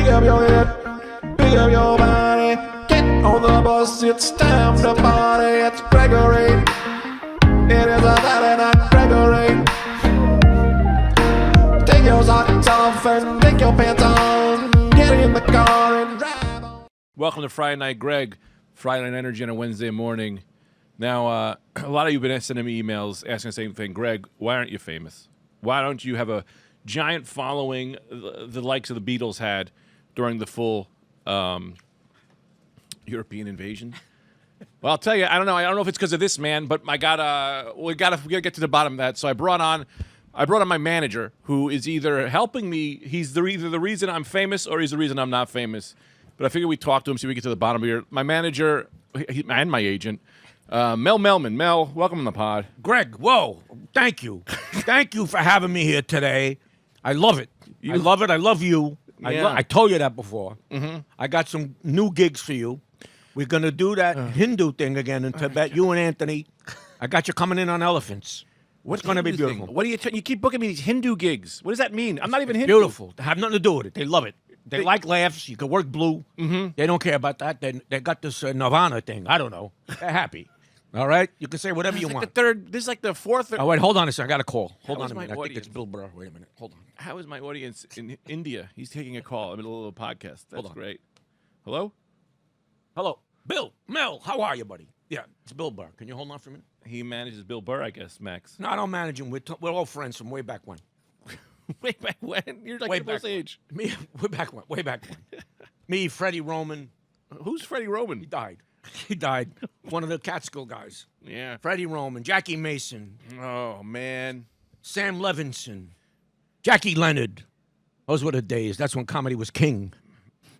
up your head, pick up your body. Get on the bus, it's time to party. It's Gregory. It is a Saturday night, Gregory. Take your socks off and take your pants on. Get in the car and drive on. Welcome to Friday Night Greg, Friday Night Energy on a Wednesday morning. Now, a lot of you have been sending me emails asking the same thing. Greg, why aren't you famous? Why don't you have a giant following the likes of the Beatles had during the full European invasion? Well, I'll tell you, I don't know. I don't know if it's because of this man, but we gotta get to the bottom of that. So I brought on my manager, who is either helping me. He's either the reason I'm famous or he's the reason I'm not famous. But I figure we talk to him, see if we get to the bottom of it. My manager and my agent, Mel Mellmenn. Mel, welcome to the pod. Greg, whoa, thank you. Thank you for having me here today. I love it. I love it. I love you. Yeah. I told you that before. Mm-hmm. I got some new gigs for you. We're going to do that Hindu thing again in Tibet. You and Anthony. I got you coming in on elephants. What's going to be beautiful? What do you keep booking me these Hindu gigs? What does that mean? I'm not even Hindu. Beautiful. They have nothing to do with it. They love it. They like laughs. You can work blue. Mm-hmm. They don't care about that. They got this Nirvana thing. I don't know. They're happy. All right? You can say whatever you want. This is like the fourth. Oh, wait, hold on a second. I got a call. Hold on a minute. I think audience? it's Bill Burr. Wait a minute. Hold on. How is my audience in India? He's taking a call. I'm in a little podcast. That's Hold on. great. Hello? Hello. Bill, Mel, how are you, buddy? Yeah, it's Bill Burr. Can you hold on for a minute? He manages Bill Burr, I guess, Max. No, I don't manage him. We're all friends from way back when. Way back when? You're like Way triple back age. Me, way back when. Me, Freddie Roman. Who's Freddie Roman? He died. He died. One of the Catskill guys. Yeah. Freddie Roman, Jackie Mason, Oh, man. Sam Levinson, Jackie Leonard. Those were the days. That's when comedy was king.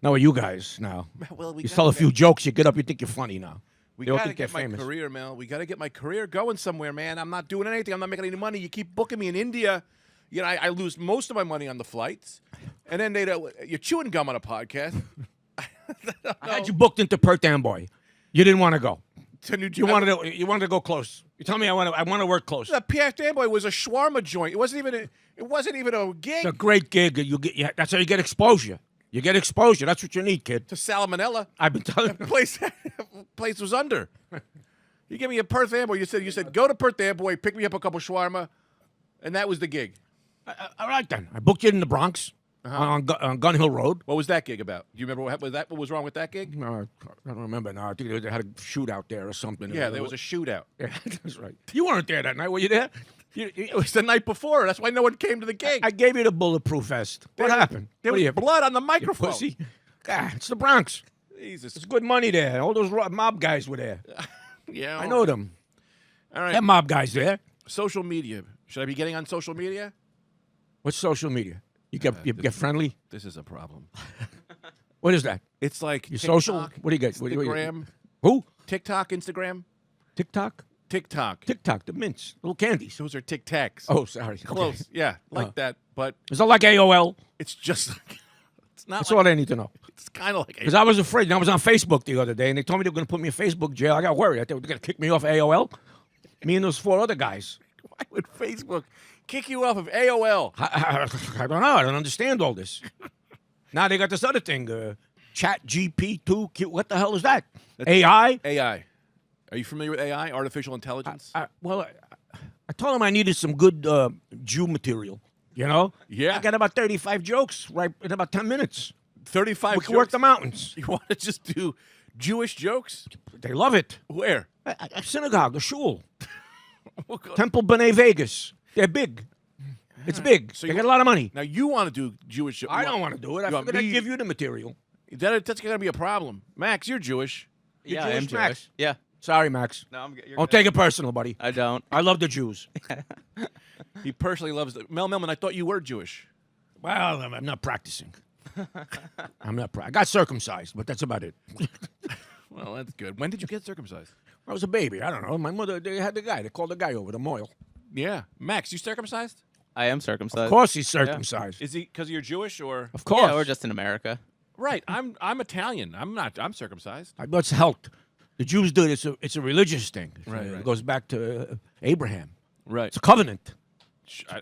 Now you guys now. Well, You tell a few jokes, you get up, you think you're funny now. We They all got to think they're get my famous. career, Mel. We got to get my career going somewhere, man. I'm not doing anything. I'm not making any money. You keep booking me in India. You know, I lose most of my money on the flights. And then you're chewing gum on a podcast. I had you booked into Perth Amboy. You didn't want to go. To New You wanted to go close. You tell me I want to work close. The Perth Amboy was a shawarma joint. It wasn't even a gig. It's a great gig. That's how you get exposure. You get exposure. That's what you need, kid. To salmonella. I've been telling you. Place was under. You gave me a Perth Amboy. You said go to Perth Amboy, pick me up a couple shawarma, and that was the gig. All right, then. I booked you in the Bronx on Gun Hill Road. What was that gig about? Do you remember what was wrong with that gig? No, I don't remember now. I think they had a shootout there or something. Yeah, there was a shootout. Yeah, that's right. You weren't there that night. Were you there? It was the night before. That's why no one came to the gig. I gave you the bulletproof vest. What happened? There was blood on the microphone. Pussy. Ah, it's the Bronx. Jesus. It's good money there. All those mob guys were there. Yeah. I know them. All right. That mob guys there. Social media. Should I be getting on social media? What's social media? You get friendly? This is a problem. What is that? It's like You TikTok, social? What do you get? Instagram. Who? TikTok, Instagram. TikTok? TikTok. TikTok, the mints, little candies. Those are Tic Tacs. Oh, sorry. Okay. Close. Yeah, like that. But Is it like AOL? it's just like, it's not That's like, all I need to know. it's kind of like Because I was afraid. I was on Facebook the other day, and they told me they were going to put me in Facebook jail. I got worried. I thought they were going to kick me off AOL. Me and those 4 other guys. why would Facebook kick you off of AOL? I don't know. I don't understand all this. Now they got this other thing, Chat GP2. What the hell is that? AI? AI. Are you familiar with AI, artificial intelligence? I told him I needed some good Jew material. You know? Yeah. I got about 35 jokes right in about 10 minutes. 35 We can work jokes? the mountains. You want to just do Jewish jokes? They love it. Where? A synagogue, a shul, We'll go- Temple B'nai Vegas. They're big. It's big. So They you- got a lot of money. Now you want to do Jewish jokes? I don't want to do it. I you want figured I'd me- give you the material. That's going to be a problem. Max, you're Jewish. You're Yeah, I am Jewish, Max? Jewish. Yeah. Sorry, Max. No, I'm good. You're Don't good. take it personal, buddy. I don't. I love the Jews. He personally loves it. Mel Mellmenn, I thought you were Jewish. Well, I'm not practicing. I got circumcised, but that's about it. Well, that's good. When did you get circumcised? I was a baby. I don't know. My mother, they had the guy. They called the guy over, the Moyle. Yeah. Max, you circumcised? I am circumcised. Of course he's circumcised. Is he because you're Jewish or? Of course. Yeah, we're just in America. Right. I'm Italian. I'm not. I'm circumcised. What's helped? The Jews do it. It's a religious thing. Right, It right. goes back to Abraham. Right. It's a covenant.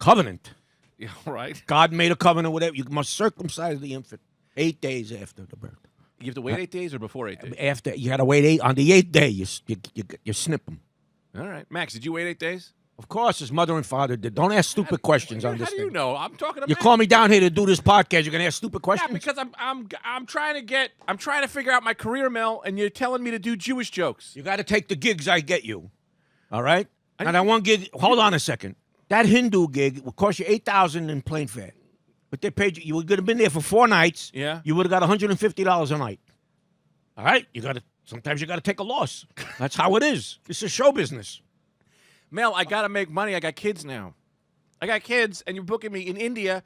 Covenant. Yeah. Right. God made a covenant with it. You must circumcise the infant. 8 days after the birth. You have to wait 8 days or before 8 days? After you got to wait 8 on the 8th day. You snip them. All right, Max. Did you wait 8 days? Of course, his mother and father did. Don't ask stupid questions on this How do thing. you know? I'm talking to You Max. call me down here to do this podcast. You're gonna ask stupid questions. Yeah, because I'm trying to figure out my career, Mel, and you're telling me to do Jewish jokes. You got to take the gigs I get you. All right. Now that one gig. Hold on a second. That Hindu gig will cost you $8,000 in plane fare, but they paid you. You would have been there for 4 nights. Yeah. You would have got $150 a night. All right. Sometimes you got to take a loss. That's how it is. It's a show business. Mel, I got to make money. I got kids now. I got kids, and you're booking me in India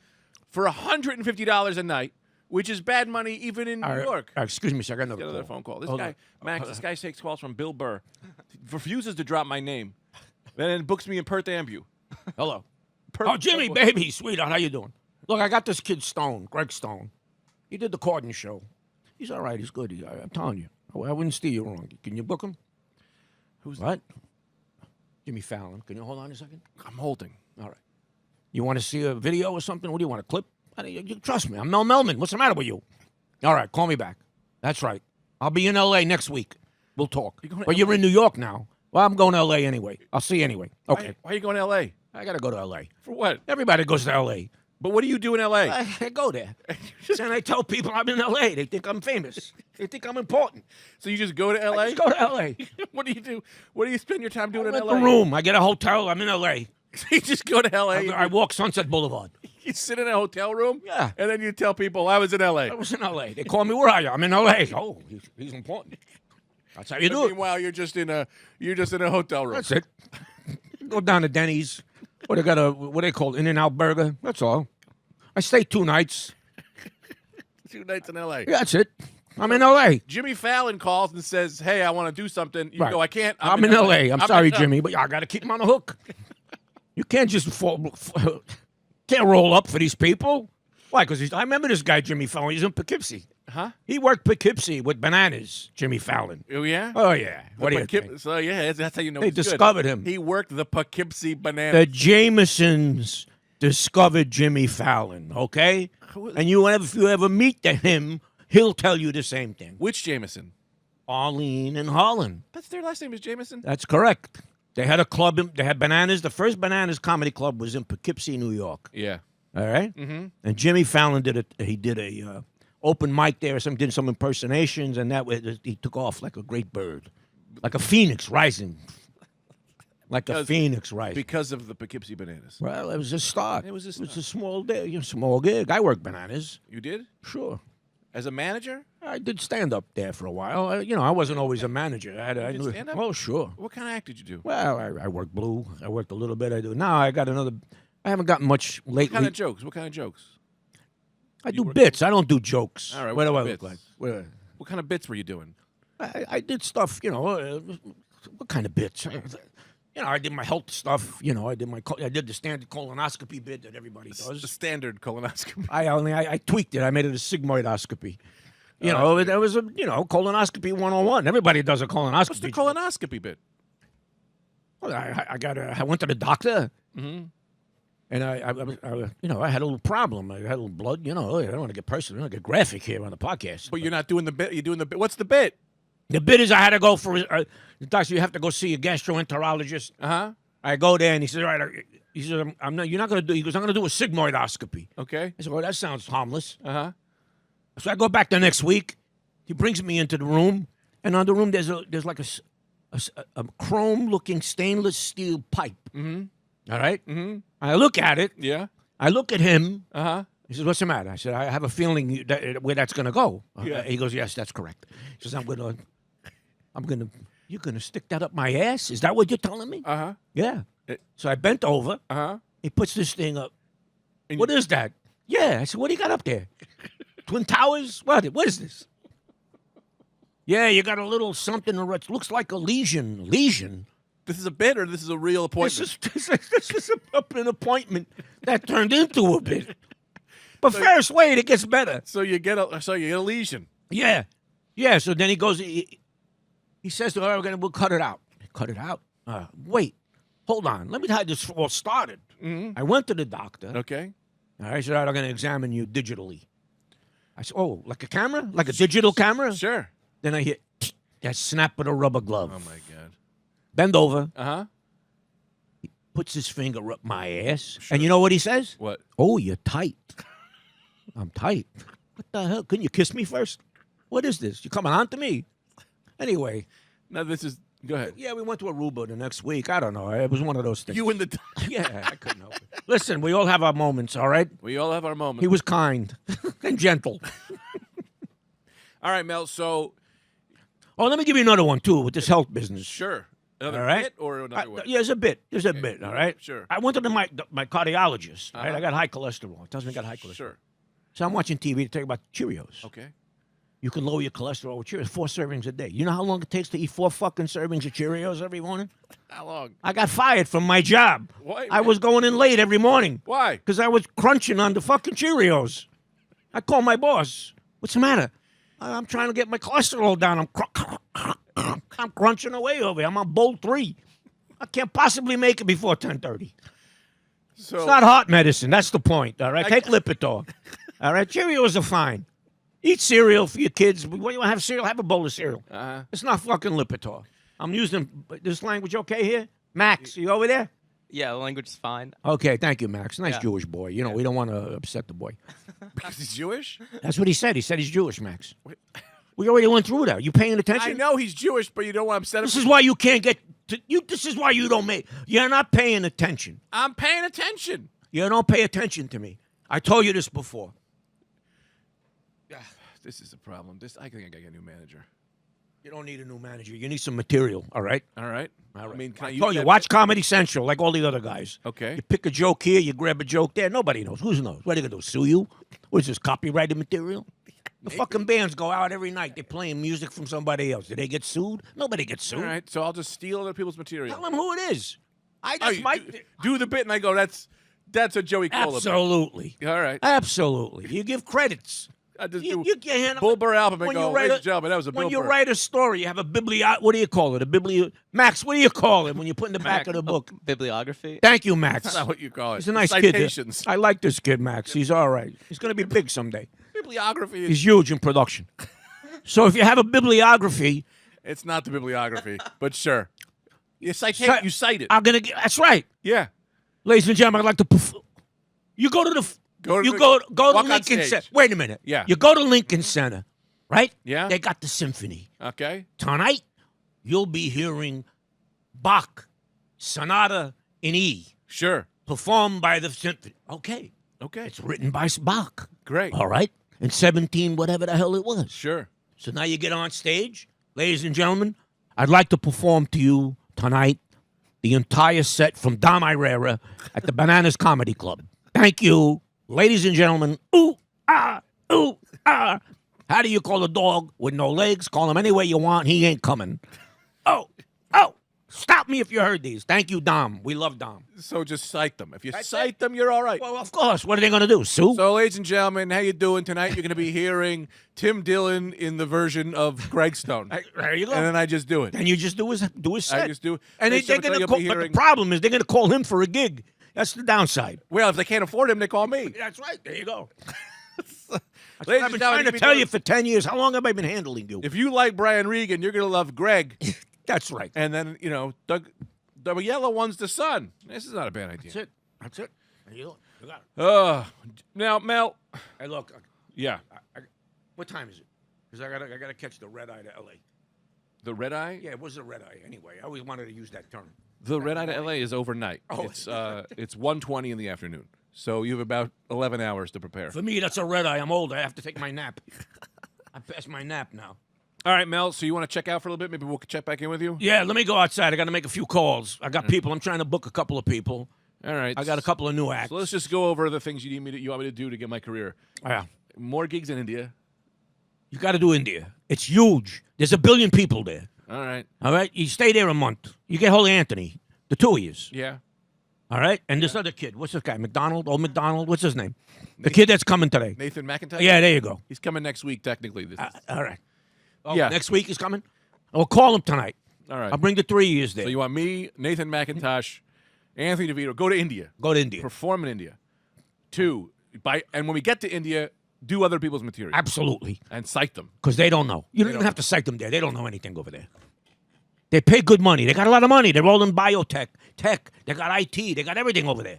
for $150 a night, which is bad money even in New York. Excuse me, sir. I got Get another phone call. This Hold guy, on. Max, this guy takes calls from Bill Burr. Refuses to drop my name. Then books me in Perth Ambu. Hello. Perth- Oh, Jimmy, baby, sweetheart, how you doing? Look, I got this kid Stone, Greg Stone. He did the Corden show. He's all right. He's good. I'm telling you. I wouldn't steer you wrong. Can you book him? Who's What? Jimmy Fallon. Can you hold on a second? I'm holding. All right. You want to see a video or something? What do you want, a clip? You trust me. I'm Mel Mellmenn. What's the matter with you? All right, call me back. That's right. I'll be in L.A. next week. We'll talk. But you're in New York now. Well, I'm going to L.A. anyway. I'll see you anyway. Okay. Why are you going to L.A.? I got to go to L.A. For what? Everybody goes to L.A. But what do you do in L.A.? I go there. And I tell people I'm in L.A. They think I'm famous. They think I'm important. So you just go to I L.A.? just go to L.A. What do you do? What do you spend your time doing in Rent L.A.? the room. I get a hotel. I'm in L.A. You just go to L.A. I walk Sunset Boulevard. You sit in a hotel room? Yeah. And then you tell people, I was in L.A. I was in L.A. They call me, where are you? I'm in L.A. Oh, he's important. That's how you do it. Meanwhile, you're just in a hotel room. That's it. Go down to Denny's. Or they got what they call In-N-Out Burger. That's all. I stay 2 nights. 2 nights in L.A. Yeah, that's it. I'm in L.A. Jimmy Fallon calls and says, hey, I want to do something. You Right. go, I can't. I'm in L.A. I'm sorry, Jimmy, but I got to keep him on the hook. You can't just can't roll up for these people. Why? Because I remember this guy, Jimmy Fallon. He's in Poughkeepsie. Huh? He worked Poughkeepsie with bananas, Jimmy Fallon. Oh, yeah? Oh, yeah. What do you think? So, yeah, that's how you know They he's good. discovered him. He worked the Poughkeepsie banana. The Jamesons discovered Jimmy Fallon, okay? And if you ever meet him, he'll tell you the same thing. Which Jameson? Arlene and Holland. That's their last name is Jameson? That's correct. They had a club. They had Bananas. The first Bananas comedy club was in Poughkeepsie, New York. Yeah. All right? Mm-hmm. And Jimmy Fallon did it. He did a open mic there. Did some impersonations, and that way he took off like a great bird, like a phoenix rising, Because of the Poughkeepsie bananas. Well, it was a start. It was a small day, small gig. I worked Bananas. You did? Sure. As a manager? I did stand up there for a while. I wasn't always a manager. I did stand-up? Oh, sure. What kind of act did you do? Well, I worked Blue. I worked a little bit. I do now. I got another. I haven't gotten much lately. What kind of jokes? What kind of jokes? I do bits. I don't do jokes. All right. What do I kind look of like? bits? What kind of bits were you doing? I did stuff. What kind of bits? I did my health stuff. I did the standard colonoscopy bit that everybody does. The standard colonoscopy. I tweaked it. I made it a sigmoidoscopy. It was a colonoscopy 101. Everybody does a colonoscopy. What's the colonoscopy bit? Well, I went to the doctor, and I had a little problem. I had a little blood. I don't want to get personal. I don't want to get graphic here on the podcast. But you're not doing the bit. You're doing the bit. What's the bit? The bit is I had to go for the doctor. You have to go see a gastroenterologist. I go there and he says, "All right." He says, "I'm not. You're not going to do." He goes, "I'm going to do a sigmoidoscopy." Okay. I said, "Well, that sounds harmless." So I go back the next week. He brings me into the room, and on the room there's like a chrome-looking stainless steel pipe. Mm-hmm. All right. Mm-hmm. I look at it. Yeah. I look at him. He says, "What's the matter?" I said, "I have a feeling where that's going to go." Yeah. He goes, "Yes, that's correct." He says, You're gonna stick that up my ass? Is that what you're telling me?" Yeah. So I bent over. He puts this thing up. What is that? Yeah. I said, "What do you got up there? Twin Towers? What is this?" Yeah, you got a little something. It looks like a lesion. Lesion. This is a bit, or this is a real appointment? This is an appointment that turned into a bit. But first, wait, it gets better. So you get a lesion. Yeah. Yeah. So then he goes. He says to her, "We'll cut it out." Cut it out. Wait. Hold on. Let me tell you this all started. I went to the doctor. Okay. I said, "All right, I'm going to examine you digitally." I said, oh, like a camera? Like a digital camera? Sure. Then I hear that snap of the rubber glove. Oh, my God. Bend over. Uh-huh. Puts his finger up my ass. Sure. And you know what he says? What? Oh, you're tight. I'm tight. What the hell? Couldn't you kiss me first? What is this? You coming on to me? Anyway. No, this is... Go ahead. Yeah, we went to Aruba the next week. I don't know. It was one of those things. You and the... Yeah, I couldn't help it. Listen, we all have our moments, all right? We all have our moments. He was kind and gentle. All right, Mel, so... Oh, let me give you another one, too, with this health business. Sure. Another all right? bit or another way? Yeah, there's a bit. There's a bit, all right? Sure. I went to my cardiologist, right? I got high cholesterol. It tells me I got high cholesterol. Sure. So I'm watching TV to talk about Cheerios. Okay. You can lower your cholesterol with Cheerios, 4 servings a day. You know how long it takes to eat 4 fucking servings of Cheerios every morning? How long? I got fired from my job. Why? I was going in late every morning. Why? Because I was crunching on the fucking Cheerios. I called my boss. What's the matter? I'm trying to get my cholesterol down. I'm crunching away over here. I'm on bowl 3. I can't possibly make it before 10:30. So It's not heart medicine. That's the point, all right? Take Lipitor. All right? Cheerios are fine. Eat cereal for your kids. When you want to have cereal, have a bowl of cereal. It's not fucking Lipitor. I'm using this language okay here? Max, you over there? Yeah, the language is fine. Okay, thank you, Max. Nice Yeah. Jewish boy. You know, we don't want to upset the boy. because he's Jewish? That's what he said. He said he's Jewish, Max. We already went through that. You paying attention? I know he's Jewish, but you don't want to upset him. This is why you can't get to you. This is why you don't make. You're not paying attention. I'm paying attention. You don't pay attention to me. I told you this before. This is the problem. I think I got a new manager. You don't need a new manager. You need some material. All right. All right. All right. I mean, can I use told you, that- watch Comedy Central like all the other guys. Okay. You pick a joke here, you grab a joke there. Nobody knows. Who knows? What are they gonna do? Sue you? What is this? Copyrighted material? The fucking bands go out every night. They're playing music from somebody else. Did they get sued? Nobody gets sued. All right. So I'll just steal other people's material. Tell them who it is. Oh, That's you my. do the bit, and I go, that's a Joey Cola. Absolutely. Bit. All right. Absolutely. You give credits. I just You do can't handle Bull Burr album and when go, you write ladies a- and gentlemen, that was a Bill When you Burr. write a story, you have a what do you call it? Max, what do you call it when you put in the back of the book? Bibliography. Thank you, Max. That's not what you call it. He's a nice Citations. kid. I like this kid, Max. He's all right. He's going to be big someday. Bibliography. He's huge in production. So if you have a bibliography, It's not the bibliography, but sure. You cite it. I'm going to That's right. Yeah. Ladies and gentlemen, I'd like to You go to the Go to you the- go to walk on Lincoln stage. Center. Wait a minute. Yeah. You go to Lincoln Center, right? Yeah. They got the symphony. Okay. Tonight, you'll be hearing Bach Sonata in E, Sure. performed by the symphony. Okay. Okay. It's written by Bach. Great. All right? In 17, whatever the hell it was. Sure. So now you get on stage. Ladies and gentlemen, I'd like to perform to you tonight the entire set from Dom Irera at the Bananas Comedy Club. Thank you. Ladies and gentlemen, ooh, ah, ooh, ah. How do you call a dog with no legs? Call him any way you want. He ain't coming. Oh. Stop me if you heard these. Thank you, Dom. We love Dom. So just cite them. If you That's cite it. them, you're all right. Well, of course. What are they going to do? Sue? So, ladies and gentlemen, how you doing tonight? You're going to be hearing Tim Dillon in the version of Greg Stone. There you go. And then I just do it. And you just do his set. I just do. And Hey, they're so going to you'll call. be But the hearing- problem is they're going to call him for a gig. That's the downside. Well, if they can't afford him, they call me. That's right. There you go. That's Ladies what I've and been gentlemen, trying to tell you for 10 years. How long have I been handling you? If you like Brian Regan, you're going to love Greg. That's right. And then, Doug, the yellow one's the sun. This is not a bad idea. That's it. There you go. You got it. Now, Mel. Hey, look. Yeah. What time is it? Because I gotta catch the red eye to L.A. The red eye? Yeah, it was the red eye anyway. I always wanted to use that term. The red eye to LA is overnight. Oh. It's 1:20 in the afternoon. So you have about 11 hours to prepare. For me, that's a red eye. I'm old. I have to take my nap. I passed my nap now. All right, Mel, so you want to check out for a little bit? Maybe we'll check back in with you? Yeah, let me go outside. I got to make a few calls. I got people. I'm trying to book a couple of people. All right. I got a couple of new acts. So let's just go over the things you want me to do to get my career. Yeah. More gigs in India. You got to do India. It's huge. There's 1 billion people there. All right. All right? You stay there a month. You get Holy Anthony. The two of yous. Yeah. All right? And this other kid. What's this guy? McDonald? Old McDonald? What's his name? The kid that's coming today. Nathan McIntyre? Yeah, there you go. He's coming next week, technically. All right. Oh, Yeah. Next week he's coming? I'll call him tonight. All right. I'll bring the 3 years there. So you want me, Nathan McIntosh, Anthony DeVito, go to India. Go to India. Perform in India. 2, and when we get to India, do other people's material Absolutely. and cite them. Because they don't know. You don't even have to cite them there. They don't know anything over there. They pay good money. They got a lot of money. They're all in biotech, tech. They got IT. They got everything over there.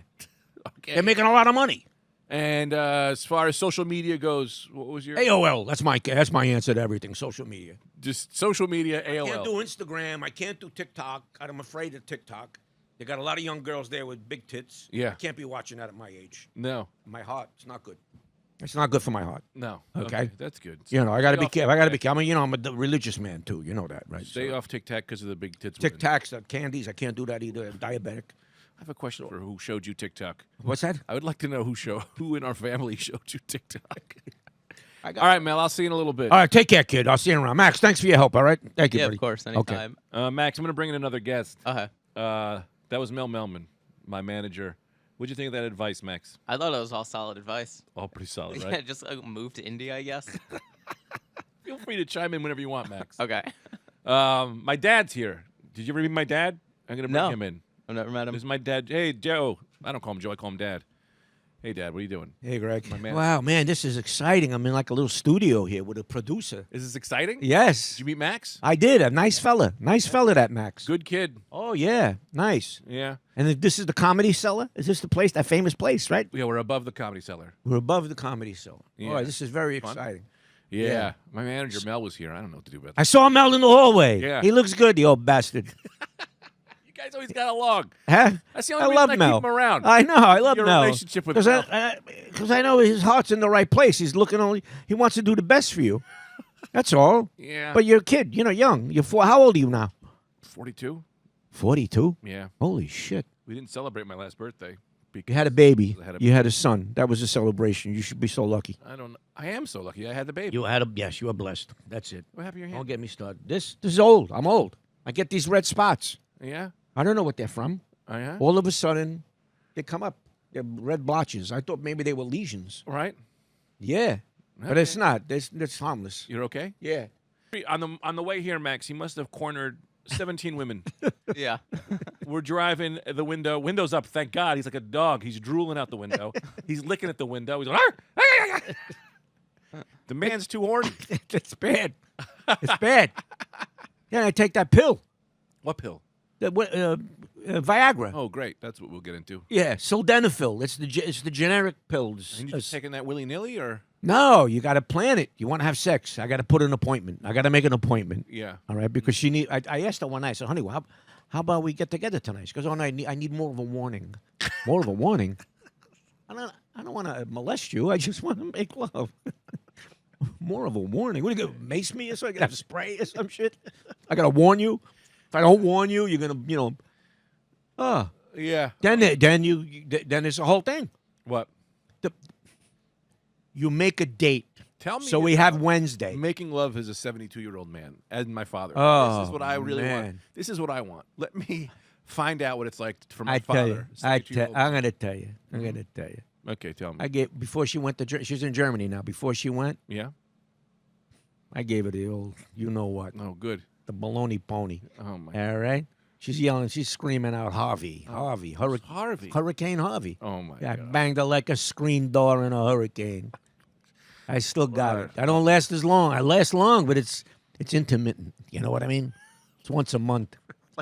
Okay. They're making a lot of money. And as far as social media goes, what was your AOL. That's my answer to everything. Social media. just social media AOL? I can't do Instagram. I can't do TikTok. I'm afraid of TikTok. They got a lot of young girls there with big tits. Yeah. I can't be watching that at my age. No, My heart, it's not good. It's not good for my heart. no. Okay. That's good. You know, I got to Stay be off careful. I got to be TikTok. careful. I'm a religious man, too. You know that, right? Stay off TikTok because of the big tits. Tic women. Tacs, candies. I can't do that either. I'm diabetic. I have a question for who showed you TikTok. What's that? I would like to know who in our family showed you TikTok. I got All right, Mel. I'll see you in a little bit. All right, take care, kid. I'll see you around. Max, thanks for your help, all right? Thank you, Yeah, buddy. of course. Okay. Anytime. Max, I'm going to bring in another guest. Okay. That was Mel Mellmenn, my manager. What'd you think of that advice, Max? I thought it was all solid advice. All pretty solid, Yeah, right? just move to India, I guess. Feel free to chime in whenever you want, Max. Okay. My dad's here. Did you ever meet my dad? I'm going to bring No. him in. I've never met him. This is my dad. Hey, Joe. I don't call him Joe. I call him Dad. Hey, Dad. What are you doing? Hey, Greg. My man. Wow, man, this is exciting. I'm in like a little studio here with a producer. Is this exciting? Yes. Did you meet Max? I did. A nice fella. Nice fella, that Max. Good kid. Oh, yeah. Nice. Yeah. And this is the Comedy Cellar? Is this the place, that famous place, right? Yeah, we're above the Comedy Cellar. We're above the Comedy Cellar. Yeah. All right, this is very Fun. exciting. Yeah. Yeah. My manager, Mel, was here. I don't know what to do about I that. saw Mel in the hallway. Yeah. He looks good, the old bastard. You guys always got along. Huh? That's the only I reason love I Mel. keep him around. I know. I love Your Mel. relationship with Because I know his heart's in the right place. He's looking only. He wants to do the best for you. That's all. Yeah. But you're a kid. You know, young. You're four. How old are you now? 42? 42. Yeah. Holy shit! We didn't celebrate my last birthday. You had a baby. I had a You had a son. That was a celebration. You should be so lucky. I don't know. I am so lucky. I had the baby. You had a. Yes, you are blessed. That's it. What happened to your Don't hand? get me started. This is old. I'm old. I get these red spots. Yeah? I don't know what they're from. Oh, yeah? All of a sudden, they come up. They're red blotches. I thought maybe they were lesions. Right? Yeah, but it's not. It's harmless. You're okay? Yeah. On the way here, Max, he must have cornered 17 women. Yeah. We're driving the window. Window's up, thank God. He's like a dog. He's drooling out the window. He's licking at the window. He's like, the man's too horny. It's bad. It's bad. Yeah, I take that pill. What pill? Viagra. Oh, great. That's what we'll get into. Yeah, sildenafil. It's the generic pills. And you just taking that willy-nilly, or? No, you got to plan it. You want to have sex? I got to put an appointment. I got to make an appointment. Yeah. All right, because she need. I asked her one night. I said, "Honey, well, how about we get together tonight?" She goes, "Oh no, I need more of a warning. More of a warning. I don't want to molest you. I just want to make love. More of a warning. What are you gonna mace me or something? Gonna have spray or some shit? I gotta warn you. If I don't warn you, you're gonna, Yeah. Then it's a whole thing. What? You make a date. Tell me. So we have Wednesday. Making love as a 72-year-old man, as my father. Oh, this is what I really want. man. This is what I want. Let me find out what it's like for my I tell you. father. I'm gonna tell you. I'm gonna tell you. Okay, tell me. I gave before she went to. She's in Germany now. Before she went, Yeah. I gave her the old. You know what? Oh, good. The baloney pony. Oh my. All right. She's yelling. She's screaming out, Harvey, Harvey, Harvey. Hurricane Harvey. Oh my Yeah, I God. banged her like a screen door in a hurricane. I still got it. I don't last as long. I last long, but it's intermittent. You know what I mean? It's once a month.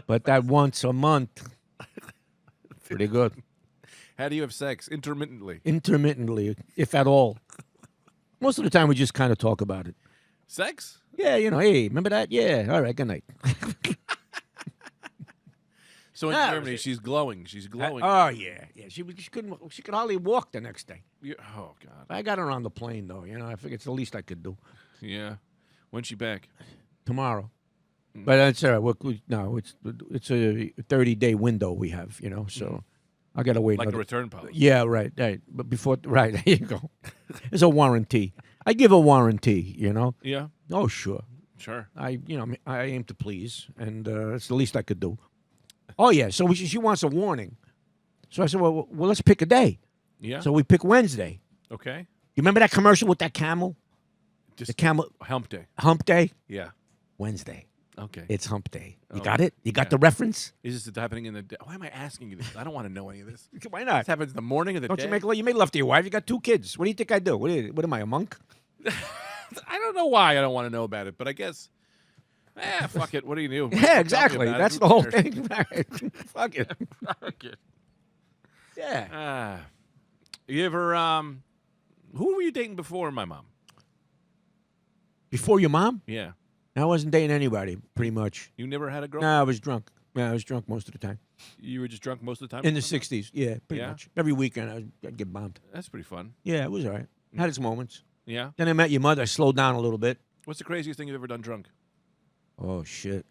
But that once a month, pretty good. How do you have sex? Intermittently. Intermittently, if at all. Most of the time, we just kind of talk about it. Sex? Yeah, hey, remember that? Yeah, all right, good night. So in Ah, Germany, she's glowing. She's glowing. Oh yeah. She could hardly walk the next day. Oh God. I got her on the plane though. I figured it's the least I could do. Yeah. When's she back? Tomorrow. But that's all right. No, it's a 30-day window we have. So I gotta wait. Like a another- return policy. Yeah, right. But right, there you go. There's a warranty. I give a warranty. Yeah. Oh sure. Sure. I aim to please, and it's the least I could do. Oh yeah, so she wants a warning. So I said, well, let's pick a day. Yeah. So we pick Wednesday. Okay. You remember that commercial with that camel? Just The camel hump day. hump day? Yeah. Wednesday. Okay. It's hump day. You Oh, got it? You got yeah. the reference? Is this happening in the day? Why am I asking you this? I don't want to know any of this. Why not? This happens in the morning of the Don't day. you made love to your wife? You got 2 kids. What do you think I do? What am I, a monk? I don't know why I don't want to know about it, but I guess. Fuck it. What do you do? Yeah, exactly. Tell me about it. That's Who the whole cares? thing. Fuck it. Fuck it. Yeah. You ever who were you dating before my mom? Before your mom? Yeah. I wasn't dating anybody, pretty much. You never had a girl? No, I was drunk. Yeah, I was drunk most of the time. You were just drunk most of the time? In the 60s. Yeah, pretty Yeah? much. Every weekend I'd get bombed. That's pretty fun. Yeah, it was all right. Had its moments. Yeah. Then I met your mother. I slowed down a little bit. What's the craziest thing you've ever done drunk? Oh, shit.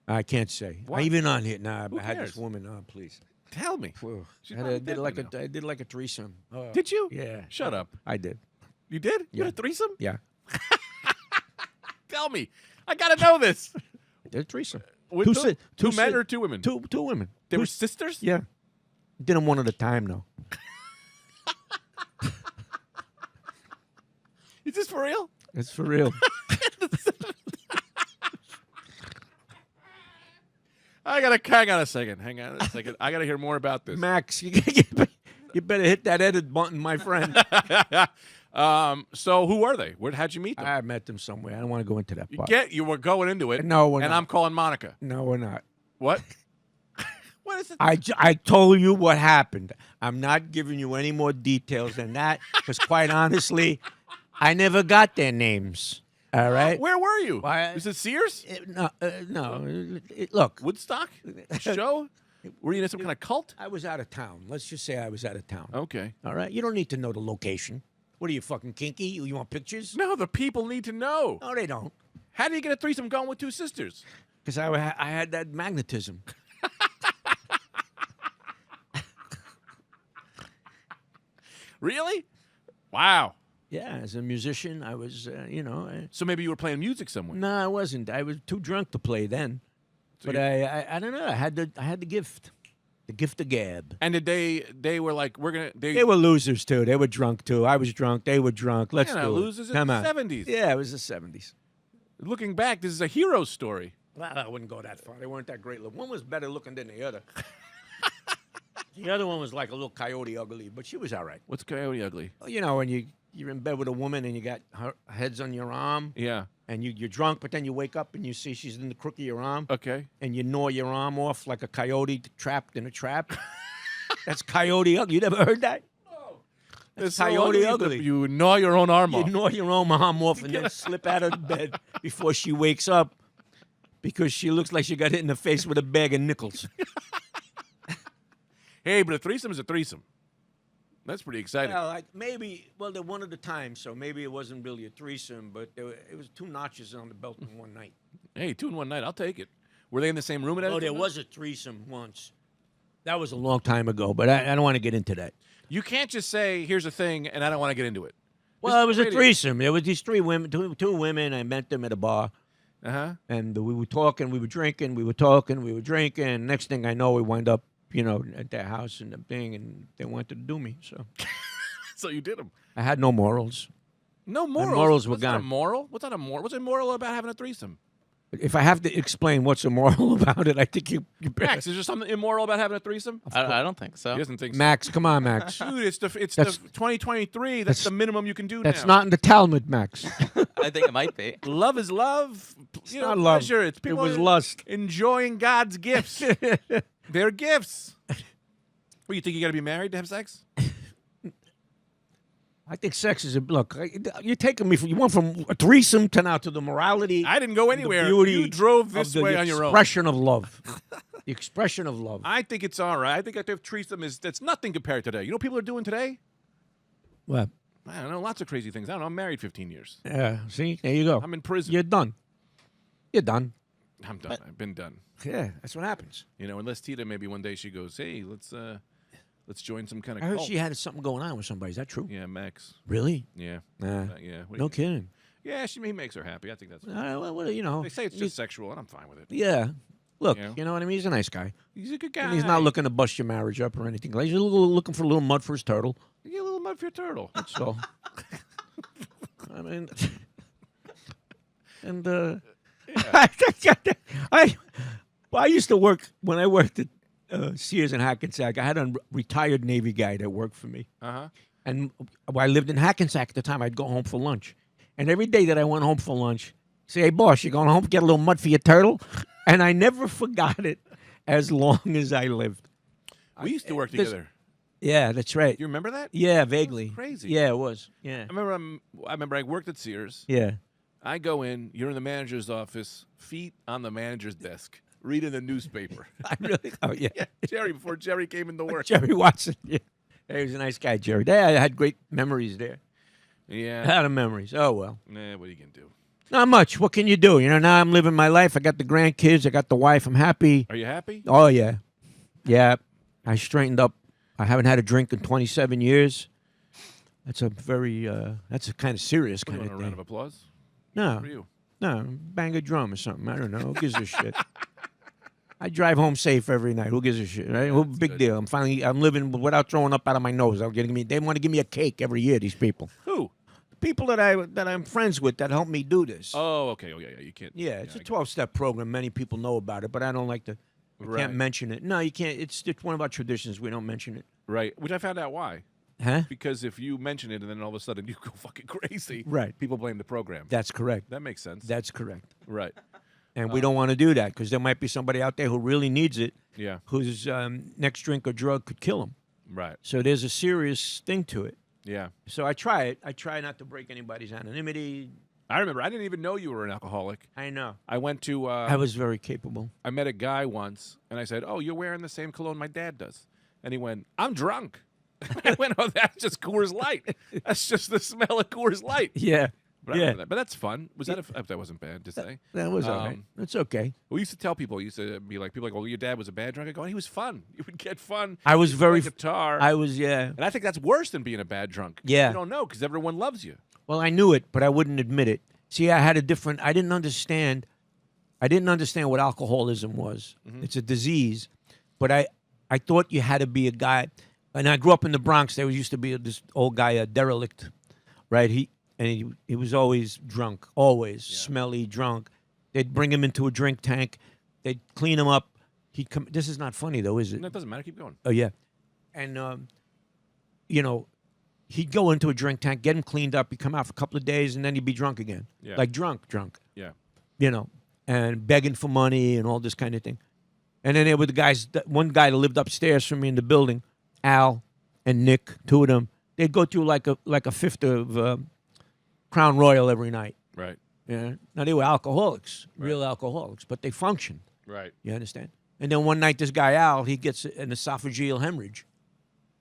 I can't say. What? Even on here. Nah, Who I had cares? this woman. Oh, please. Tell me. Whew. She's I probably did dead like by now. I did like a threesome. Oh, Did you? Yeah. Shut up. I did. You did? You Yeah. had a threesome? Yeah. Tell me. I gotta know this. I did a threesome. With Two two, si- two two men si- or 2 women? Two women. They Two were s- sisters? Yeah. Did them one at a time, though. Is this for real? It's for real. Hang on a second. I gotta hear more about this. Max, you better hit that edit button, my friend. So who are they? How'd you meet them? I met them somewhere. I don't want to go into that part. You were going into it. No, we're and not. I'm calling Monica. No, we're not. What? What is it? I told you what happened. I'm not giving you any more details than that because, quite honestly, I never got their names. All right? Where were you? Why- Is it Sears? No. Look, Woodstock? Show? Were you in some kind of cult? I was out of town. Let's just say I was out of town. Okay. All right? You don't need to know the location. What are you, fucking kinky? You want pictures? No, the people need to know. No, they don't. How do you get a threesome going with 2 sisters? Because I had that magnetism. Really? Wow. Yeah, as a musician, I was, So maybe you were playing music somewhere. No, I wasn't. I was too drunk to play then. So But you- I don't know. I had the gift of gab. And did they were like, we're gonna They were losers too. They were drunk too. I was drunk. They were drunk. Let's Yeah, do it. losers in Come the on. 70s. Yeah, it was the 70s. Looking back, this is a hero story. Well, I wouldn't go that far. They weren't that great. One was better looking than the other. The other one was like a little coyote ugly, but she was all right. What's Coyote Ugly? Well, you know, when you're in bed with a woman and you got her heads on your arm, Yeah. and you're drunk, but then you wake up and you see she's in the crook of your arm, Okay. and you gnaw your arm off like a coyote trapped in a trap. That's coyote ugly. You never heard that? That's so coyote that ugly. You gnaw your own arm You off. gnaw your own arm off and then slip out of the bed before she wakes up because she looks like she got hit in the face with a bag of nickels. Hey, but a threesome is a threesome. That's pretty exciting. Well, they're one at a time, so maybe it wasn't really a threesome, but it was 2 notches on the belt in one night. Hey, 2 in 1 night. I'll take it. Were they in the same room at Oh, there was a threesome once. That was a long time ago, but I don't want to get into that. You can't just say, here's a thing, and I don't want to get into it. Well, it was a radio. threesome. There was these 3 women, two women. I met them at a bar, Uh-huh. and we were talking, we were drinking, we were talking, we were drinking. Next thing I know, we wind up, at their house and the thing, and they wanted to do me. So So you did them. I had no morals. No morals. morals were What's not a gone. moral? What's not a moral? What's immoral about having a threesome? If I have to explain what's immoral about it, I think you better. Max, is there something immoral about having a threesome? I don't think so. He doesn't think so. Max, come on, Max. Dude, it's the That's- 2023. That's the minimum you can do That's now. not in the Talmud, Max. I think it might be. Love is love. You know, not love. pleasure. It's It people was lust. enjoying God's gifts. They're gifts. What, you think you got to be married to have sex? I think sex is a look. You're taking me from you went from a threesome to now to the morality. I didn't go anywhere. The beauty You drove of this the way on your own. expression of love. The expression of love. I think it's all right. I think that threesome that's nothing compared to today. You know what people are doing today? What? I don't know, lots of crazy things. I don't know. I'm married 15 years. Yeah. See, there you go. I'm in prison. You're done. You're done. I'm done. I've been done. Yeah, that's what happens. Unless Tita maybe one day she goes, hey, let's join some kind of I heard cult. she had something going on with somebody. Is that true? Yeah, Max. Really? Yeah. Nah. Yeah. What do No you- kidding. Yeah, he makes her happy. I think that's. Well, They say it's just sexual, and I'm fine with it. Yeah. Look, You know? you know what I mean? He's a nice guy. He's a good guy. And he's not looking to bust your marriage up or anything. He's looking for a little mud for his turtle. You get a little mud for your turtle. That's all. I mean, and I used to work when I worked at Sears and Hackensack. I had a retired Navy guy that worked for me. And I lived in Hackensack at the time. I'd go home for lunch. And every day that I went home for lunch, say, hey, boss, you going home to get a little mud for your turtle? And I never forgot it as long as I lived. We used to work together. Yeah, that's right. You remember that? Yeah, vaguely. That was crazy. Yeah, it was. Yeah. I remember I worked at Sears. Yeah. I go in, you're in the manager's office, feet on the manager's desk, reading the newspaper. I really? Oh, yeah. Yeah, Jerry, before Jerry came into work. Jerry Watson. Yeah. He was a nice guy, Jerry. I had great memories there. Yeah. A lot of memories. Oh, well. Nah, what are you going to do? Not much. What can you do? You know, now I'm living my life. I got the grandkids. I got the wife. I'm happy. Are you happy? Oh, yeah. Yeah. I straightened up. I haven't had a drink in 27 years. That's a very, that's a kind of serious kind of A thing. round of applause? No. For you? No. Bang a drum or something. I don't know. Who gives a shit? I drive home safe every night. Who gives a shit, right? Well, big deal. I'm living without throwing up out of my nose. They want to give me a cake every year, these people. Who? People that I'm friends with that help me do this. Oh, okay. Oh, yeah, you can't. Yeah, it's a 12-step program. Many people know about it, but I don't like to. I can't mention it. No, you can't. It's one of our traditions. We don't mention it. Right, which I found out why. Huh? Because if you mention it and then all of a sudden you go fucking crazy, Right. people blame the program. That's correct. That makes sense. That's correct. Right. And we don't want to do that because there might be somebody out there who really needs it, Yeah. whose next drink or drug could kill them. Right. So there's a serious thing to it. Yeah. So I try it. I try not to break anybody's anonymity. I remember. I didn't even know you were an alcoholic. I know. I went to. I was very capable. I met a guy once, and I said, "Oh, you're wearing the same cologne my dad does," and he went, "I'm drunk." I went, "Oh, that's just Coors Light. That's just the smell of Coors Light." Yeah. But I remember that. But that's fun. Was that? That wasn't bad to say. That was all right. That's okay. We used to tell people. We used to be like, people like, "Well, your dad was a bad drunk." I go, "He was fun. You would get fun." I was He'd very. play guitar. I was, yeah. And I think that's worse than being a bad drunk. Yeah. You don't know because everyone loves you. Well, I knew it, but I wouldn't admit it. See, I didn't understand what alcoholism was. It's a disease. But I thought you had to be a guy. And I grew up in the Bronx. There used to be this old guy, a derelict, right? He was always drunk, always smelly, drunk. They'd bring him into a drink tank. They'd clean him up. He'd come. This is not funny, though, is it? No, it doesn't matter. Keep going. Oh, yeah. And, he'd go into a drink tank, get him cleaned up. He'd come out for a couple of days, and then he'd be drunk again. Yeah. Like drunk. Yeah. And begging for money and all this kind of thing. And then there were the guys, one guy that lived upstairs from me in the building, Al and Nick, two of them. They'd go through like a fifth of Crown Royal every night. Right. Yeah. Now, they were alcoholics, real alcoholics, but they functioned. Right. You understand? And then one night, this guy, Al, he gets an esophageal hemorrhage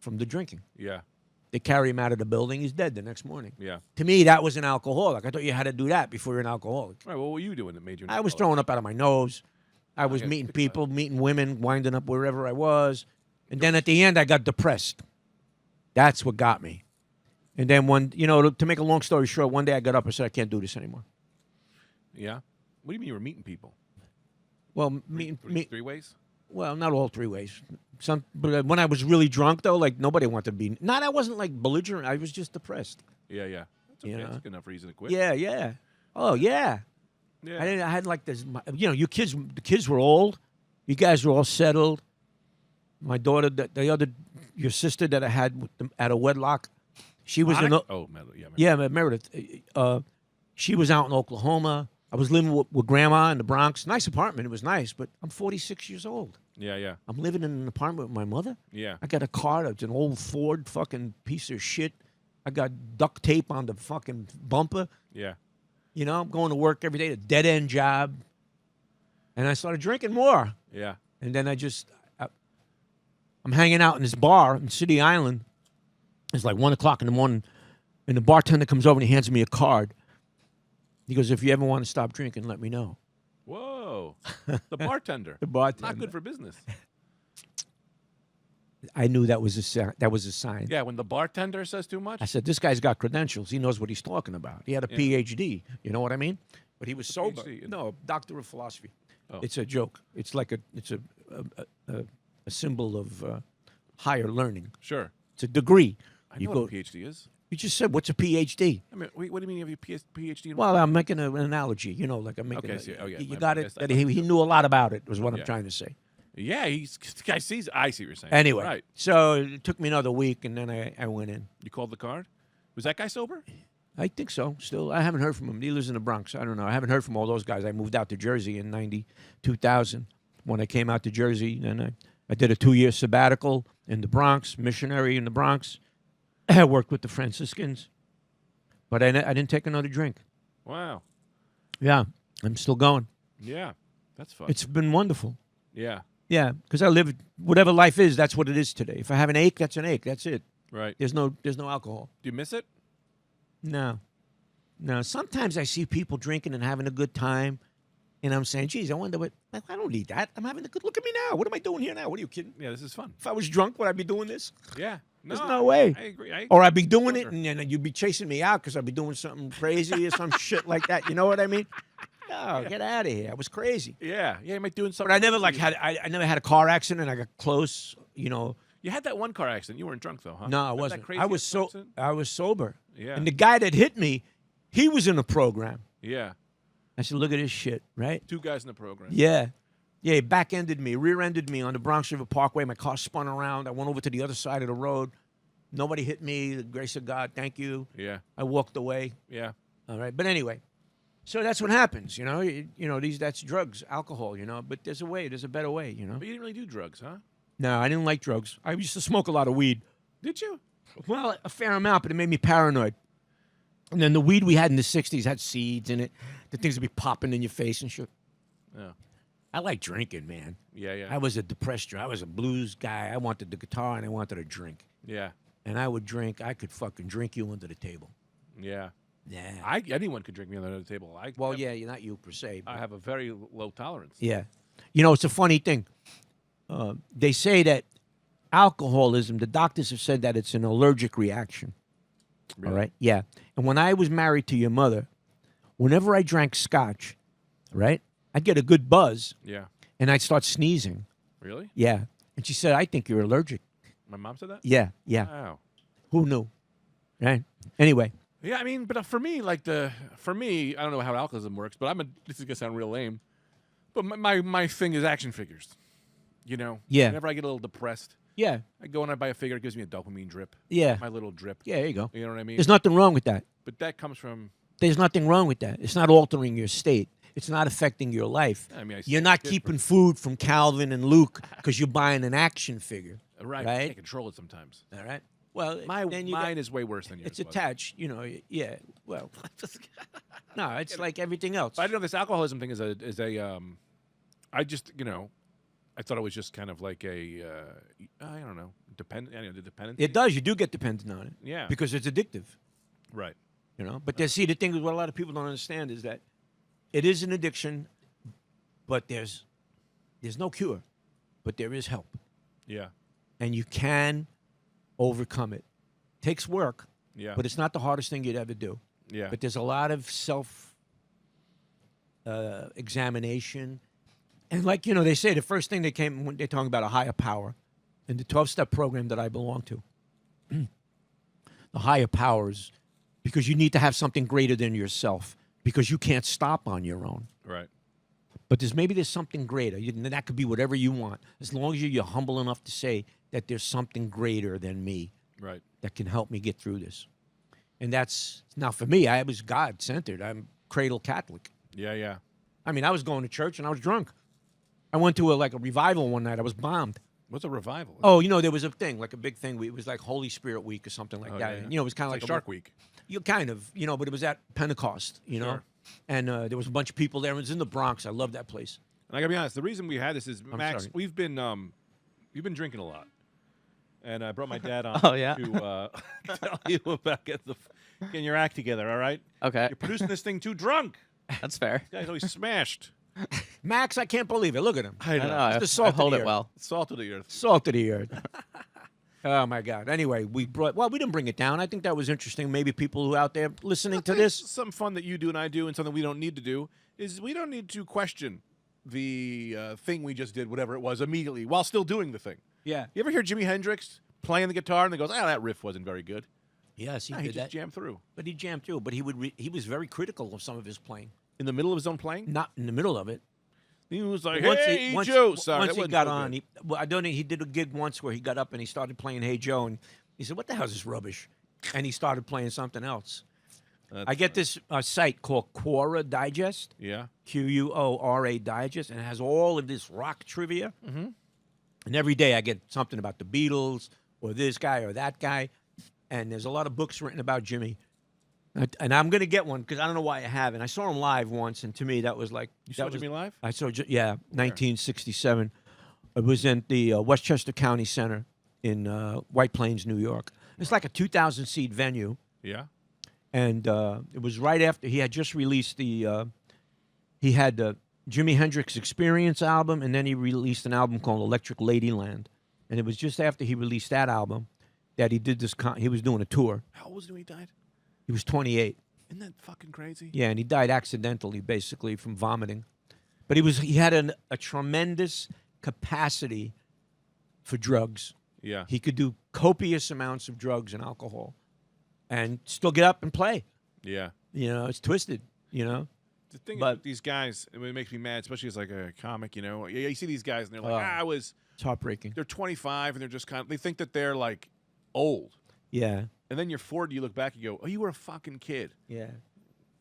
from the drinking. Yeah. They carry him out of the building. He's dead the next morning. Yeah. To me, that was an alcoholic. I thought you had to do that before you're an alcoholic. Right. Well, what were you doing that made you an I was alcoholic? throwing up out of my nose. I was guess- meeting people, meeting women, winding up wherever I was. And then at the end, I got depressed. That's what got me. And then to make a long story short, one day I got up and said, I can't do this anymore. Yeah. What do you mean you were meeting people? Well, Three ways? well, not all three ways. But when I was really drunk, though, like nobody wanted to be. Not, I wasn't like belligerent. I was just depressed. Yeah, yeah. That's okay. You That's know? a good enough reason to quit. Yeah, yeah. Oh, yeah. Yeah. I had like this. You kids. The kids were old. You guys were all settled. My daughter, your sister that I had at a wedlock, she was in. Yeah. Meredith. She was out in Oklahoma. I was living with grandma in the Bronx. Nice apartment. It was nice, but I'm 46 years old. Yeah, yeah. I'm living in an apartment with my mother. Yeah. I got a car. It's an old Ford fucking piece of shit. I got duct tape on the fucking bumper. Yeah. I'm going to work every day, a dead-end job. And I started drinking more. Yeah. And then I'm hanging out in this bar in City Island. It's like 1 o'clock in the morning. And the bartender comes over and he hands me a card. He goes, if you ever want to stop drinking, let me know. Whoa. The bartender. The bartender. Not good for business. I knew that was a sign. Yeah, when the bartender says too much. I said, this guy's got credentials. He knows what he's talking about. He had a PhD. You know what I mean? But he was sober. PhD? No, doctor of philosophy. Oh. It's a joke. It's like it's a symbol of higher learning. Sure. It's a degree. I know what a PhD is. You just said, what's a PhD? I mean, what do you mean you have your PhD? Well, I'm making an analogy. You know, like I'm making. Okay, oh, yeah, You my got bad. it. That he knew a lot about it. Was what I'm Yeah. trying to say. Yeah, the guy sees. I see what you're saying. Anyway, right. so it took me another week, and then I went in. You called the card. Was that guy sober? I think so. Still, I haven't heard from him. He lives in the Bronx. I don't know. I haven't heard from all those guys. I moved out to Jersey in 2000. When I came out to Jersey, and I did a 2-year sabbatical in the Bronx, missionary in the Bronx. I worked with the Franciscans, but I didn't take another drink. Wow. Yeah, I'm still going. Yeah, that's fun. It's been wonderful. Yeah. Yeah, because I live whatever life is. That's what it is today. If I have an ache, that's an ache. That's it. Right. There's no alcohol. Do you miss it? No. Sometimes I see people drinking and having a good time, and I'm saying, geez, I wonder what. I don't need that. I'm having a good look at me now. What am I doing here now? What are you kidding? Yeah, this is fun. If I was drunk, would I be doing this? Yeah. There's no way. I agree. Or I'd be doing it, and then you'd be chasing me out because I'd be doing something crazy or some shit like that. You know what I mean? No, get out of here. I was crazy. Yeah. Yeah, you might doing something. But I never I never had a car accident. I got close, you know. You had that one car accident. You weren't drunk though, huh? No, I Remember that wasn't. crazy accident? I was sober. Yeah. And the guy that hit me, he was in the program. Yeah. I said, look at this shit, right? 2 guys in the program. Yeah. Yeah, he back-ended me, rear-ended me on the Bronx River Parkway. My car spun around. I went over to the other side of the road. Nobody hit me. The grace of God, thank you. Yeah. I walked away. Yeah. All right. But anyway, so that's what happens, you know. You know, that's drugs, alcohol, you know. But there's a way. There's a better way, you know. But you didn't really do drugs, huh? No, I didn't like drugs. I used to smoke a lot of weed. Did you? Well, a fair amount, but it made me paranoid. And then the weed we had in the 60s had seeds in it. The things would be popping in your face and shit. Yeah. I like drinking, man. Yeah, yeah. I was a depressed drunk. I was a blues guy. I wanted the guitar and I wanted a drink. Yeah. And I would drink. I could fucking drink you under the table. Yeah. Yeah. Anyone could drink me under the table. Yeah, not you per se. I have a very low tolerance. Yeah. You know, it's a funny thing. They say that alcoholism, the doctors have said that it's an allergic reaction. Really? All right? Yeah. And when I was married to your mother, whenever I drank scotch, right, I'd get a good buzz Yeah. and I'd start sneezing. Really? Yeah. And she said, I think you're allergic. My mom said that? Yeah. Yeah. Wow. Who knew? Right? Anyway. Yeah, I mean, but for me, I don't know how alcoholism works, but this is gonna sound real lame, but my thing is action figures. You know? Yeah. Whenever I get a little depressed, Yeah. I go and I buy a figure. It gives me a dopamine drip. Yeah. My little drip. Yeah, there you go. You know what I mean? There's nothing wrong with that. But that comes from. There's nothing wrong with that. It's not altering your state. It's not affecting your life. I mean, You're not keeping food from Calvin and Luke because you're buying an action figure. Right. Right? I can't control it sometimes. All right. Well, then Mine is way worse than yours. it's was. attached. You know. Yeah. Well. No, it's like everything else. But I know this alcoholism thing is a. I just I thought it was just kind of like a. I don't know. The dependency. It does. You do get dependent on it. Yeah. Because it's addictive. Right. You know. But see, the thing is, what a lot of people don't understand is that it is an addiction, but there's no cure, but there is help, Yeah. and you can overcome it. Takes work, Yeah. but it's not the hardest thing you'd ever do. Yeah. But there's a lot of self examination, and like they say, the first thing when they're talking about a higher power, in the 12-step program that I belong to, the higher powers, because you need to have something greater than yourself, because you can't stop on your own. Right. But there's something greater. And that could be whatever you want, as long as you're humble enough to say that there's something greater than me Right. that can help me get through this. And that's now for me. I was God-centered. I'm cradle Catholic. Yeah. Yeah. I mean, I was going to church and I was drunk. I went to a revival one night. I was bombed. What's a revival? Oh, there was a thing, like a big thing. It was like Holy Spirit Week or something like that. Yeah, yeah. And, it was kind of It's like Shark Week. You kind of, but it was at Pentecost, Sure. And there was a bunch of people there. It was in the Bronx. I love that place. And I gotta be honest. The reason we had this is Max. sorry. We've been drinking a lot, and I brought my dad on. Oh, yeah? To tell you about getting your act together. All right. Okay. You're producing this thing too drunk. That's fair. This guy's always smashed. Max, I can't believe it. Look at him. I I know. the I, salt I of hold the it earth. well. Salt of the earth. Salt of the earth. Oh, my God. Anyway, we didn't bring it down. I think that was interesting. Maybe people who out there listening to this. Some fun that you do and I do, and something we don't need to do is we don't need to question the thing we just did, whatever it was, immediately while still doing the thing. Yeah. You ever hear Jimmy Hendrix playing the guitar and he goes, "Ah, that riff wasn't very good." Yes, he Nah, did he just that. jammed through. But he jammed through. But he was very critical of some of his playing. In the middle of his own playing? Not in the middle of it. He was like, Once hey, once, Joe. Sorry, once that he wasn't got so on, good. I don't think he did a gig once where he got up and he started playing Hey Joe, and he said, "What the hell is this rubbish?" And he started playing something else. I get this site called Quora Digest. Yeah. Quora Digest, and it has all of this rock trivia. Mm-hmm. And every day I get something about the Beatles or this guy or that guy. And there's a lot of books written about Jimmy. And I'm going to get one because I don't know why I haven't. I saw him live once, and to me that was like... You saw Jimmy live? I saw, 1967. It was in the Westchester County Center in White Plains, New York. It's like a 2,000-seat venue. Yeah. And it was right after he had just released the Jimmy Hendrix Experience album, and then he released an album called Electric Ladyland. And it was just after he released that album that he did this. He was doing a tour. How old was he when he died? He was 28. Isn't that fucking crazy? Yeah, and he died accidentally, basically from vomiting. But he had a tremendous capacity for drugs. Yeah. He could do copious amounts of drugs and alcohol, and still get up and play. Yeah. You know, it's twisted. You know. The thing But- about these guys, it makes me mad, especially as like a comic, you know. You see these guys and they're like, It's heartbreaking. they're 25 and they're just they think that they're like old. Yeah. And then you're 40, you look back and go, oh, you were a fucking kid. Yeah.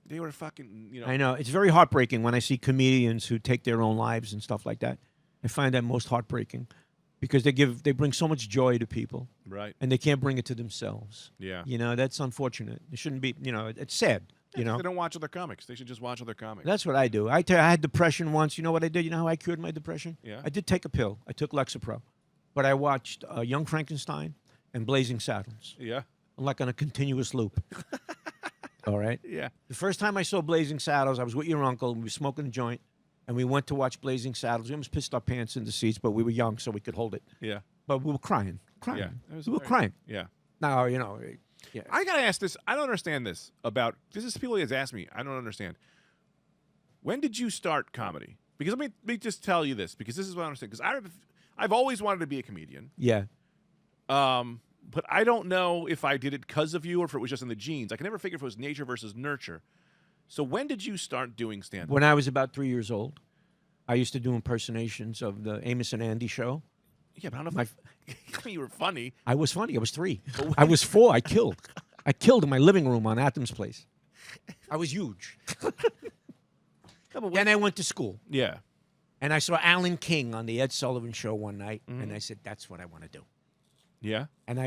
They were fucking, you know. I know. It's very heartbreaking when I see comedians who take their own lives and stuff like that. I find that most heartbreaking because they bring so much joy to people, Right. and they can't bring it to themselves. Yeah. You know, that's unfortunate. It shouldn't be, you know, it's sad, you know. They don't watch other comics. They should just watch other comics. That's what I do. I had depression once. You know what I did? You know how I cured my depression? Yeah. I did take a pill. I took Lexapro. But I watched Young Frankenstein and Blazing Saddles. Yeah. I'm like on a continuous loop. All right? Yeah. The first time I saw Blazing Saddles, I was with your uncle, and we were smoking a joint, and we went to watch Blazing Saddles. We almost pissed our pants in the seats, but we were young, so we could hold it. Yeah. But we were crying. Yeah. We were crying. Yeah. Now, you know, yeah. I gotta ask this. I don't understand this about. This is people always ask me. I don't understand. When did you start comedy? Because let me just tell you this. Because this is what I understand. Because I've always wanted to be a comedian. Yeah. But I don't know if I did it because of you or if it was just in the genes. I can never figure if it was nature versus nurture. So when did you start doing stand-up? When I was about 3 years old, I used to do impersonations of the Amos and Andy show. Yeah, but I don't know if you were funny. I was funny. I was 3. I was 4. I killed. I killed in my living room on Athens Place. I was huge. Then I went to school, Yeah. and I saw Alan King on the Ed Sullivan Show one night, and I said, that's what I want to do. Yeah. And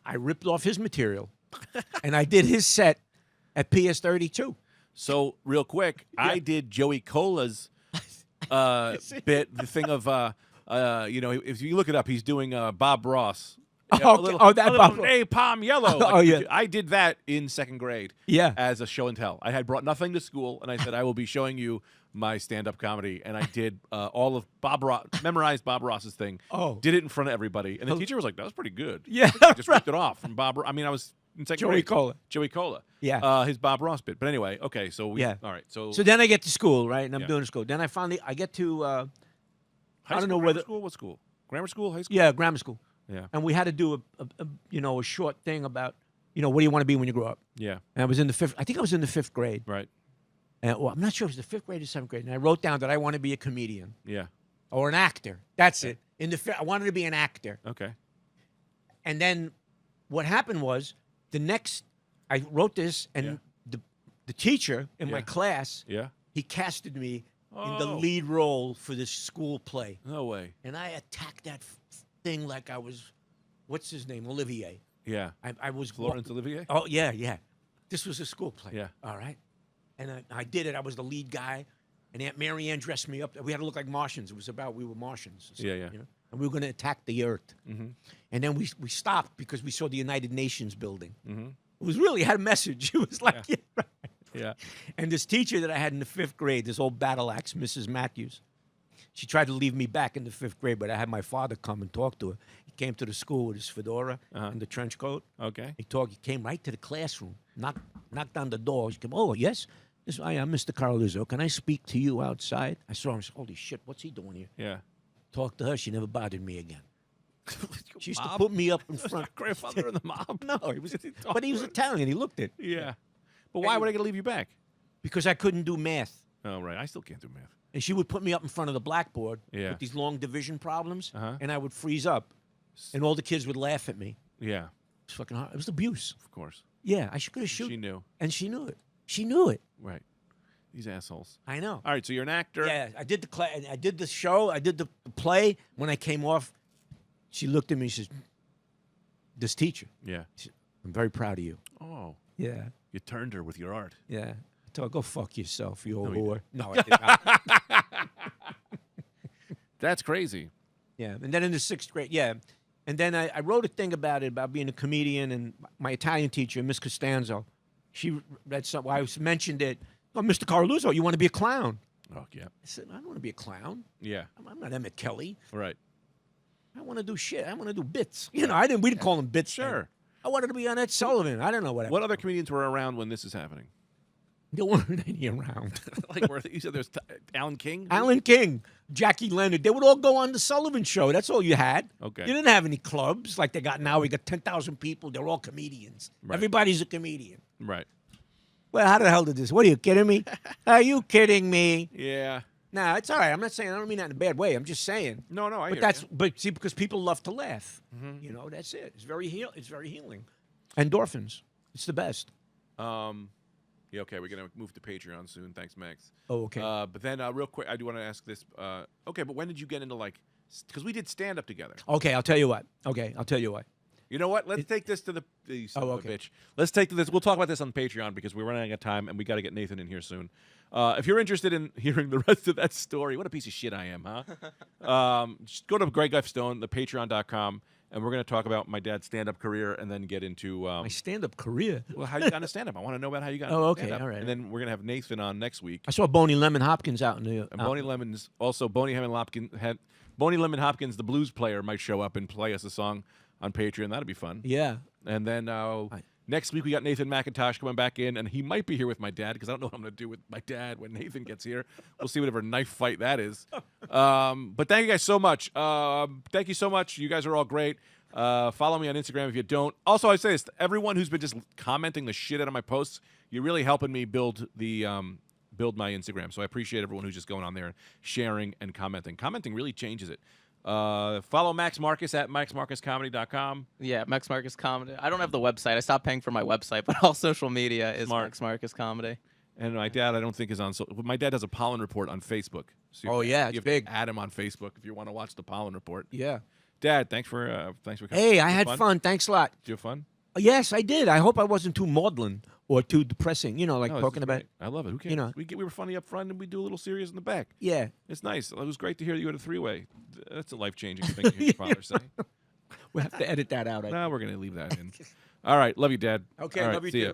I ripped off his material, and I did his set at PS 32. So real quick, I did Joey Cola's bit, the thing of you know, if you look it up, he's doing Bob Ross. Bob. Hey, Palm Yellow. Oh, yeah. I did that in second grade. Yeah. As a show and tell. I had brought nothing to school, and I said I will be showing you my stand-up comedy, and I did all of memorized Bob Ross's thing. Oh. Did it in front of everybody, and the teacher was like, "That was pretty good." Yeah, I just ripped it off from Bob. I mean, I was in second Joey grade. Cola. Joey Cola. Yeah. His Bob Ross bit. But anyway, okay. So Yeah. All right. So So then I get to school, right? And I'm Yeah. doing school. Then I get to high I don't school, know grammar whether school. What school? Grammar school. High school. yeah, grammar school. Yeah. And we had to do a short thing about, what do you want to be when you grow up? Yeah. And I was in the 5th. I think I was in the 5th grade. Right. And, well, I'm not sure if it was the 5th grade or 7th grade. And I wrote down that I want to be a comedian Yeah. or an actor. That's it. I wanted to be an actor. Okay. And then what happened was I wrote this, and the teacher in my Yeah. class, Yeah. he casted me in the Oh. lead role for this school play. No way. And I attacked that thing like I was, what's his name, Olivier. Yeah. I was Florence Olivier. Oh yeah, yeah. This was a school play. Yeah. All right. And I did it. I was the lead guy, and Aunt Mary Ann dressed me up. We had to look like Martians. It was about we were Martians. and stuff, Yeah, yeah. And we were going to attack the Earth. Mm-hmm. And then we stopped because we saw the United Nations building. Mm-hmm. It was really had a message. It was like, yeah. Right. Yeah. And this teacher that I had in the 5th grade, this old battle axe, Mrs. Matthews, she tried to leave me back in the 5th grade, but I had my father come and talk to her. He came to the school with his fedora and the trench coat. Okay. He came right to the classroom, knocked on the door. He came, oh, yes? I am Mr. Carlizzo. Can I speak to you outside? I saw him. I said, holy shit, what's he doing here? Yeah. Talked to her. She never bothered me again. She used to put me up in front. Grandfather in the mob. No, but he was Italian. He looked it. Yeah. But why would I leave you back? Because I couldn't do math. Oh, right. I still can't do math. And she would put me up in front of the blackboard Yeah. with these long division problems, Uh-huh. and I would freeze up, and all the kids would laugh at me. Yeah, It was fucking hard. It was abuse. of course. Yeah, I could have shoot. She knew. And she knew it. She knew it. Right. These assholes. I know. All right, so you're an actor. Yeah, I did I did the show. I did the play. When I came off, she looked at me. She says, "This teacher, Yeah. I'm very proud of you." Oh, Yeah, you turned her with your art. yeah. I told her, "Go fuck yourself, you old you whore." No, I did not. That's crazy. Yeah, and then in the 6th grade, yeah. And then I wrote a thing about it, about being a comedian, and my Italian teacher, Miss Costanzo, she read something. I mentioned it. Oh, Mr. Carluzzo, you want to be a clown? Oh, yeah. I said, I don't want to be a clown. Yeah. I'm not Emmett Kelly. Right. I want to do shit. I want to do bits. You know, we didn't call them bits. then. Sure. I wanted to be on Ed Sullivan. I don't know what. What other comedians were around when this is happening? There weren't any around. Like, you said there's Alan King? Alan King, Jackie Leonard, they would all go on the Sullivan Show. That's all you had. Okay. You didn't have any clubs like they got now. We got 10,000 people. They're all comedians. Right. Everybody's a comedian. Right. Well, how the hell did this? What, are you kidding me? Are you kidding me? Yeah. Nah, it's all right. I'm not saying, I don't mean that in a bad way. I'm just saying. No, I But hear that's, you. but see, because people love to laugh. You know, that's it. It's very healing. Endorphins. It's the best. Yeah, okay, we're going to move to Patreon soon. Thanks, Max. Oh, okay. But then real quick, I do want to ask this. Okay, but when did you get into, like, because we did stand-up together. Okay, I'll tell you what. You know what? Let's take this to the son of a okay. bitch. Let's take this. We'll talk about this on Patreon because we're running out of time and we got to get Nathan in here soon. If you're interested in hearing the rest of that story, what a piece of shit I am, huh? Just go to Greg F. Stone, the Patreon.com, and we're going to talk about my dad's stand-up career and then get into My stand-up career. well, how you got into stand-up. I want to know about how you got into Oh, okay, stand-up. all right. And then we're going to have Nathan on next week. I saw Boney Lemon Hopkins out in the. And Boney Lemon's also Boney Lemon Hopkins, the blues player, might show up and play us a song on Patreon. That'd be fun. Yeah. And then next week we got Nathan McIntosh coming back in, and he might be here with my dad because I don't know what I'm going to do with my dad when Nathan gets here. We'll see whatever knife fight that is. But thank you guys so much. Thank you so much. You guys are all great. Follow me on Instagram if you don't. Also, I say this: everyone who's been just commenting the shit out of my posts, you're really helping me build my Instagram. So I appreciate everyone who's just going on there and sharing and commenting. Commenting really changes it. Follow Max Marcus at maxmarcuscomedy.com. Yeah, Max Marcus Comedy. I don't have the website. I stopped paying for my website, but all social media is Smart. Max Marcus Comedy. And my dad, I don't think is on. My dad does a pollen report on Facebook. So Oh, yeah, it's you have big. to add him on Facebook if you want to watch the pollen report. Yeah. Dad, thanks for coming. Hey, I Did you had have fun. Thanks a lot. Did you have fun? Yes, I did. I hope I wasn't too maudlin or too depressing. You know, like No, this talking is about. great. I love it. Who cares? you know. We were funny up front and we do a little serious in the back. Yeah. It's nice. It was great to hear you had a three-way. That's a life-changing thing to hear your father say. We'll have to edit that out. No, we're going to leave that in. All right. Love you, Dad. Okay, All right, love you see too. ya.